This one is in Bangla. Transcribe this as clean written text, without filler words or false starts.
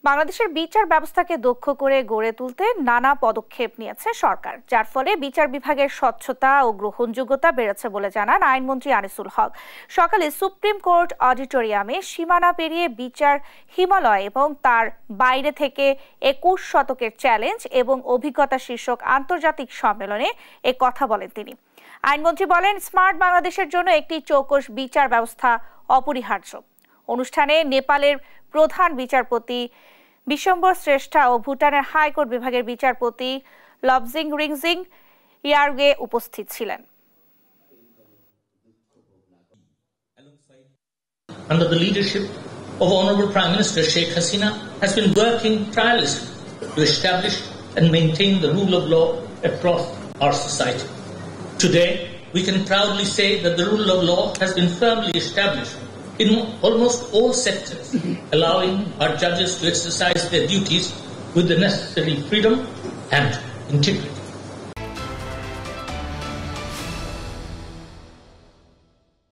বাংলাদেশের বিচার ব্যবস্থাকে দক্ষ করে গড়ে তুলতে নানা পদক্ষেপ নিয়েছে সরকার, যার ফলে বিচার বিভাগের স্বচ্ছতা ও গ্রহণযোগ্যতা বেড়েছে বলে জানান আইনমন্ত্রী আনিসুল হক। সকালে সুপ্রিম কোর্ট অডিটোরিয়ামে সীমানা পেরিয়ে বিচার হিমালয় এবং তার বাইরে থেকে 21 শতকের চ্যালেঞ্জ এবং অভিজ্ঞতা শীর্ষক আন্তর্জাতিক সম্মেলনে এ কথা বলেন তিনি। আইনমন্ত্রী বলেন, স্মার্ট বাংলাদেশের জন্য একটি চৌকস বিচার ব্যবস্থা অপরিহার্য। অনুষ্ঠানে নেপালের প্রধান বিচারপতি বিশ্বম্বর শ্রেষ্ঠা ও ভুটানের হাইকোর্ট বিভাগের বিচারপতি লবজিং রিংজিং ইয়ারগে উপস্থিত ছিলেন। Under the leadership of Honorable Prime Minister Sheikh Hasina has been working tirelessly to establish and maintain the rule of law across our society. Today, we can proudly say that the rule of law has been firmly established in almost all sectors, allowing our judges to exercise their duties with the necessary freedom and integrity.